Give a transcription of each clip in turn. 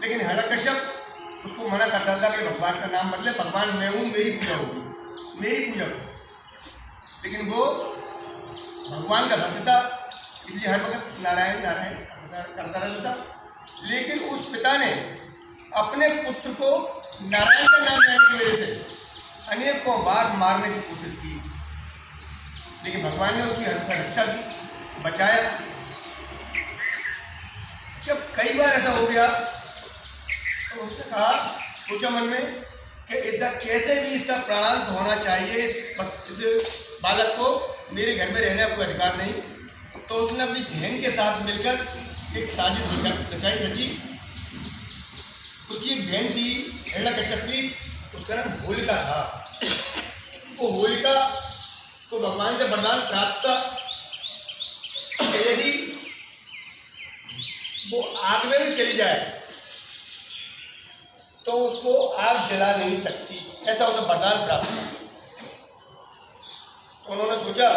लेकिन हिरण्यकश्यप उसको मना करता था कि भगवान का नाम मतलब भगवान मैं हूँ, मेरी पूजा होगी, मेरी पूजा होगी। लेकिन वो भगवान का भक्त था, इसलिए हर वक्त नारायण नारायण करता रहता था। लेकिन उस पिता ने अपने पुत्र को नारायण का नाम लेने की वजह से अनेकों बार मारने की कोशिश की, लेकिन भगवान ने उसकी रक्षा की, बचाया। जब कई बार ऐसा हो गया तो उसने कहा, सोचा मन में कि इसका कैसे भी इसका प्राणांत होना चाहिए, इस बालक को मेरे घर में रहने का कोई अधिकार नहीं। तो उसने अपनी बहन के साथ मिलकर एक साजिश रची। उसकी एक बहन थी हिरण्यकश्यप की, उसका नाम होलिका था। वो होलिका को भगवान से वरदान प्राप्त था कि यदि वो आग में भी चली जाए तो उसको आग जला नहीं सकती, ऐसा उसे वरदान प्राप्त था। तो उन्होंने सोचा,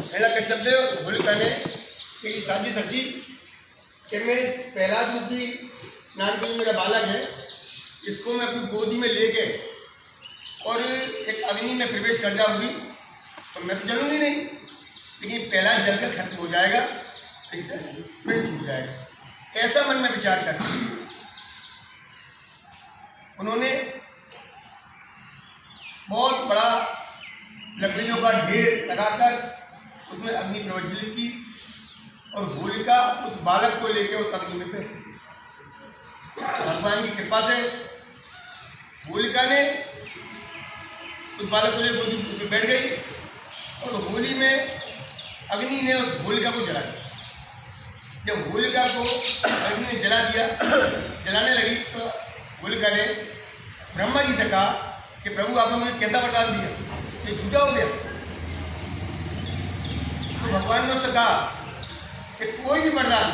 हिरण्यकश्यप ने, होलिका ने कि साजिश रची कि मैं प्रहलाद रूपी नाम का मेरा बालक है, इसको मैं अपनी गोदी में लेके और एक अग्नि में प्रवेश कर जाऊंगी तो मैं तो जलूंगी नहीं, लेकिन प्रहलाद जलकर खत्म हो जाएगा, इससे पेट छूट जाएगा। ऐसा मन में विचार कर उन्होंने बहुत बड़ा लकड़ियों का ढेर लगाकर उसमें अग्नि प्रज्वलित की और होलिका उस बालक को लेकर उस अग्नि में बैठ। भगवान की कृपा से होलिका ने उस बालक को लेकर गोदी में बैठ गई और होली में अग्नि ने उस होलिका को जला दिया। जब होलिका को अग्नि ने जला दिया, जलाने लगी तो होलिका ने ब्रह्मा जी से कहा कि प्रभु आपने मुझे कैसा वरदान दिया, ये झूठा हो गया। तो भगवान ने उससे कहा कि कोई भी वरदान,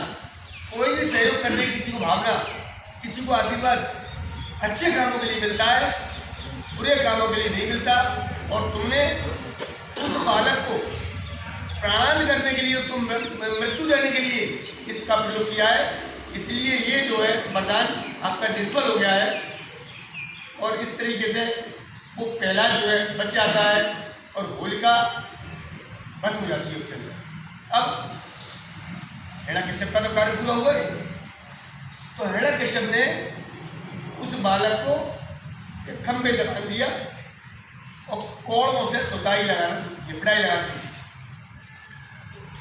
कोई भी सहयोग करने की किसी को भावना, किसी को आशीर्वाद अच्छे कामों के लिए मिलता है, बुरे कामों के लिए नहीं मिलता। और तुमने उस बालक को प्राण करने के लिए, उसको मृत्यु देने के लिए इसका प्रयोग किया है, इसलिए ये जो है वरदान आपका निष्फल हो गया है। और इस तरीके से वो प्रहलाद जो है बच जाता है और होलिका बस हो जाती है उसके अंदर। अब हिरण्यकश्यप का तो कार्य पूरा हुआ है, तो हिरण्यकश्यप ने उस बालक को एक खंभे से बांध दिया और कोड़ों से सुताई लगाना, झिपड़ाई लगाना।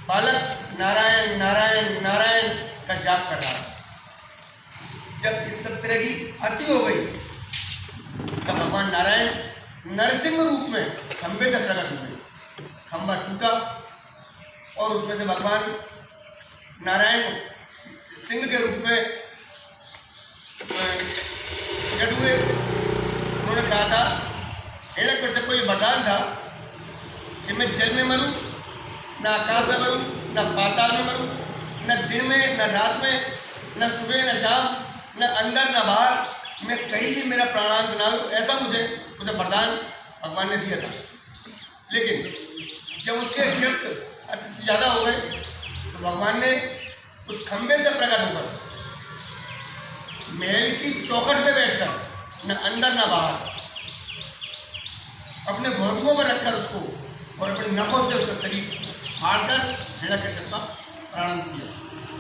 बालक नारायण नारायण नारायण का जाप कर रहा। जब इस सब तरह की अति हो गई तब भगवान नारायण नरसिंह रूप में खंभे से प्रकट हुए। खंभा टूटा और उसमें से भगवान नारायण सिंह के रूप में प्रकट हुए। उन्होंने कहा था, हिरण्यकश्यप को ये वरदान था कि मैं जल में मरूं, न आकाश में मरूं, न पाताल में मरूं, न दिन में न रात में, न सुबह न शाम, न अंदर न बाहर, मैं कहीं भी मेरा प्राणांत ना हो, ऐसा मुझे वरदान भगवान ने दिया था। लेकिन जब उसके गिफ्ट अति से ज़्यादा हो गए तो भगवान ने उस खंभे से प्रकट होकर महल की चौखट में बैठकर न अंदर न बाहर अपने घोड़ुओं में रखकर उसको और अपने नखों से उसका शरीर मारकर हिरण्यकश्यप का प्राणांत किया।